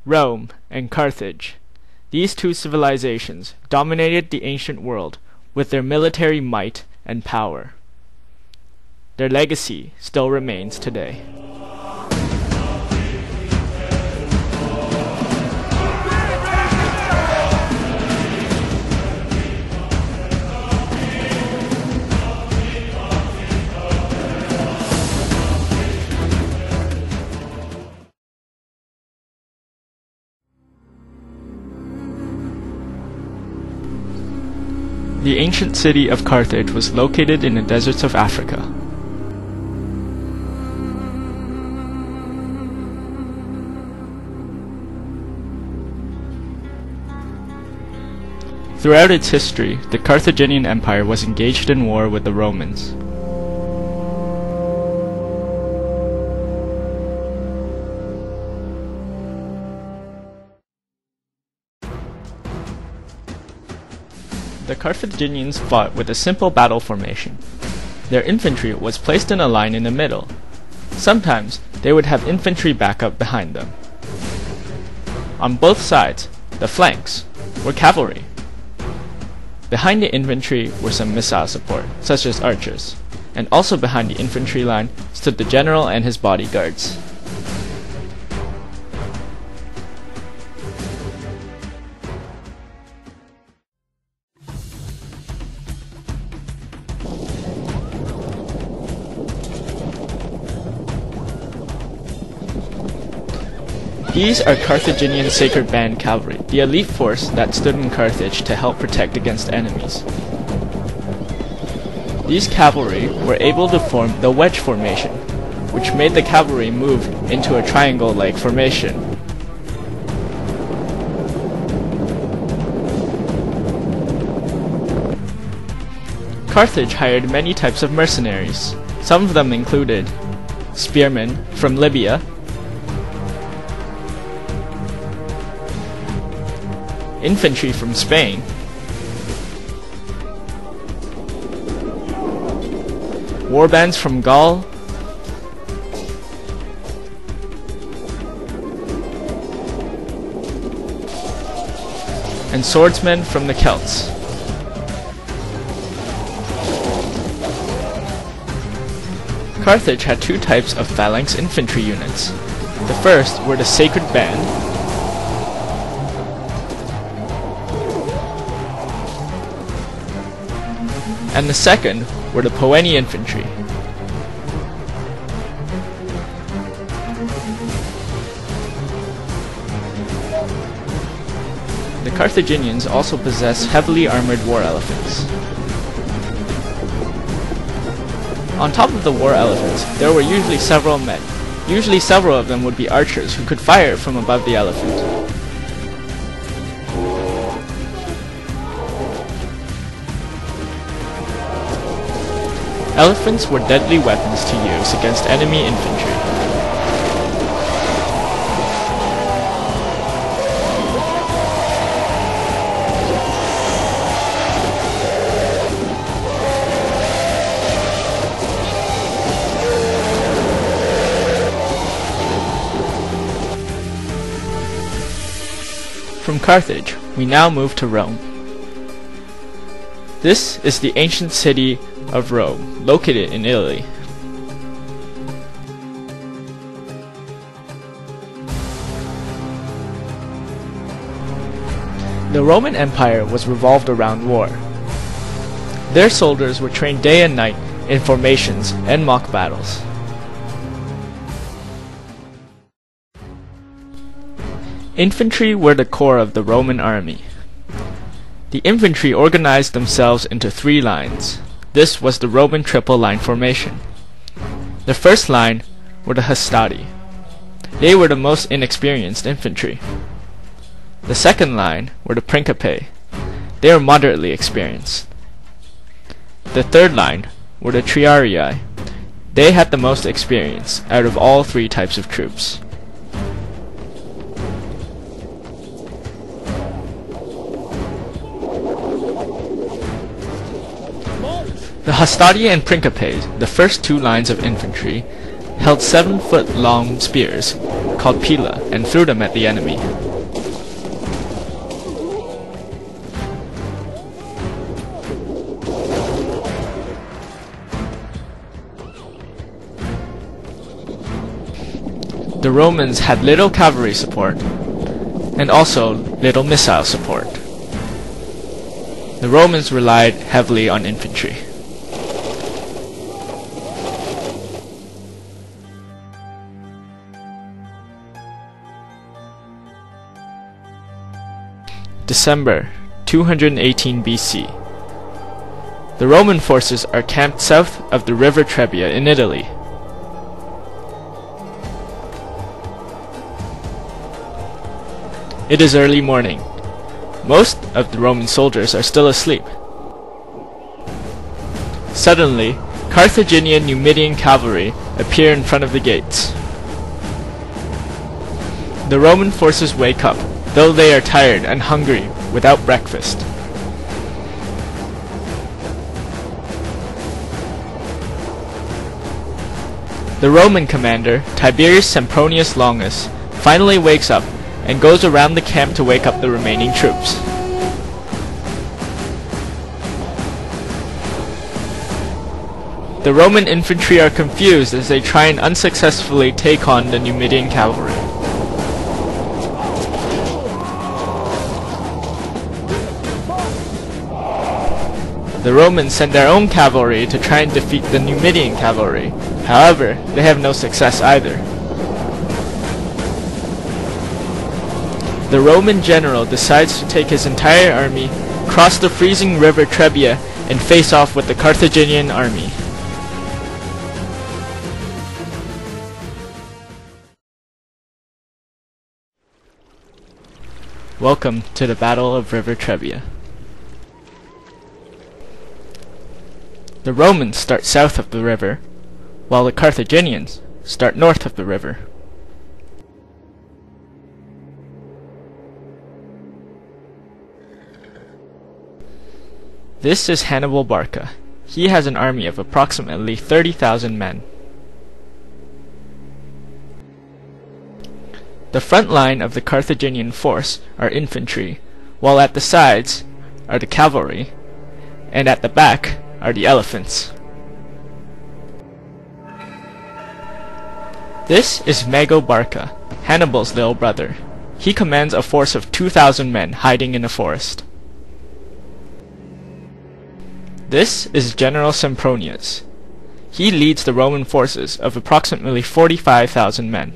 Rome and Carthage. These two civilizations dominated the ancient world with their military might and power. Their legacy still remains today. The ancient city of Carthage was located in the deserts of Africa. Throughout its history, the Carthaginian Empire was engaged in war with the Romans. The Carthaginians fought with a simple battle formation. Their infantry was placed in a line in the middle. Sometimes they would have infantry backup behind them. On both sides, the flanks, were cavalry. Behind the infantry were some missile support, such as archers, and also behind the infantry line stood the general and his bodyguards. These are Carthaginian Sacred Band cavalry, the elite force that stood in Carthage to help protect against enemies. These cavalry were able to form the wedge formation, which made the cavalry move into a triangle-like formation. Carthage hired many types of mercenaries. Some of them included spearmen from Libya, infantry from Spain, warbands from Gaul, and swordsmen from the Celts. Carthage had two types of phalanx infantry units. The first were the Sacred Band, and the second were the Punic infantry. The Carthaginians also possessed heavily armored war elephants. On top of the war elephants, there were usually several men. Usually several of them would be archers who could fire from above the elephant. Elephants were deadly weapons to use against enemy infantry. From Carthage, we now move to Rome. This is the ancient city of Rome, located in Italy. The Roman Empire was revolved around war. Their soldiers were trained day and night in formations and mock battles. Infantry were the core of the Roman army. The infantry organized themselves into three lines. This was the Roman triple line formation. The first line were the hastati. They were the most inexperienced infantry. The second line were the principi. They were moderately experienced. The third line were the triarii. They had the most experience out of all three types of troops. The hastati and principes, the first two lines of infantry, held 7-foot-long spears, called pila and threw them at the enemy. The Romans had little cavalry support and also little missile support. The Romans relied heavily on infantry. December 218 BC. The Roman forces are camped south of the River Trebia in Italy. It is early morning. Most of the Roman soldiers are still asleep. Suddenly, Carthaginian Numidian cavalry appear in front of the gates. The Roman forces wake up, though they are tired and hungry without breakfast. The Roman commander, Tiberius Sempronius Longus, finally wakes up and goes around the camp to wake up the remaining troops. The Roman infantry are confused as they try and unsuccessfully take on the Numidian cavalry. The Romans send their own cavalry to try and defeat the Numidian cavalry. However, they have no success either. The Roman general decides to take his entire army, cross the freezing river Trebia, and face off with the Carthaginian army. Welcome to the Battle of River Trebia. The Romans start south of the river, while the Carthaginians start north of the river. This is Hannibal Barca. He has an army of approximately 30,000 men. The front line of the Carthaginian force are infantry, while at the sides are the cavalry, and at the back are the elephants. This is Mago Barca, Hannibal's little brother. He commands a force of 2,000 men hiding in a forest. This is General Sempronius. He leads the Roman forces of approximately 45,000 men.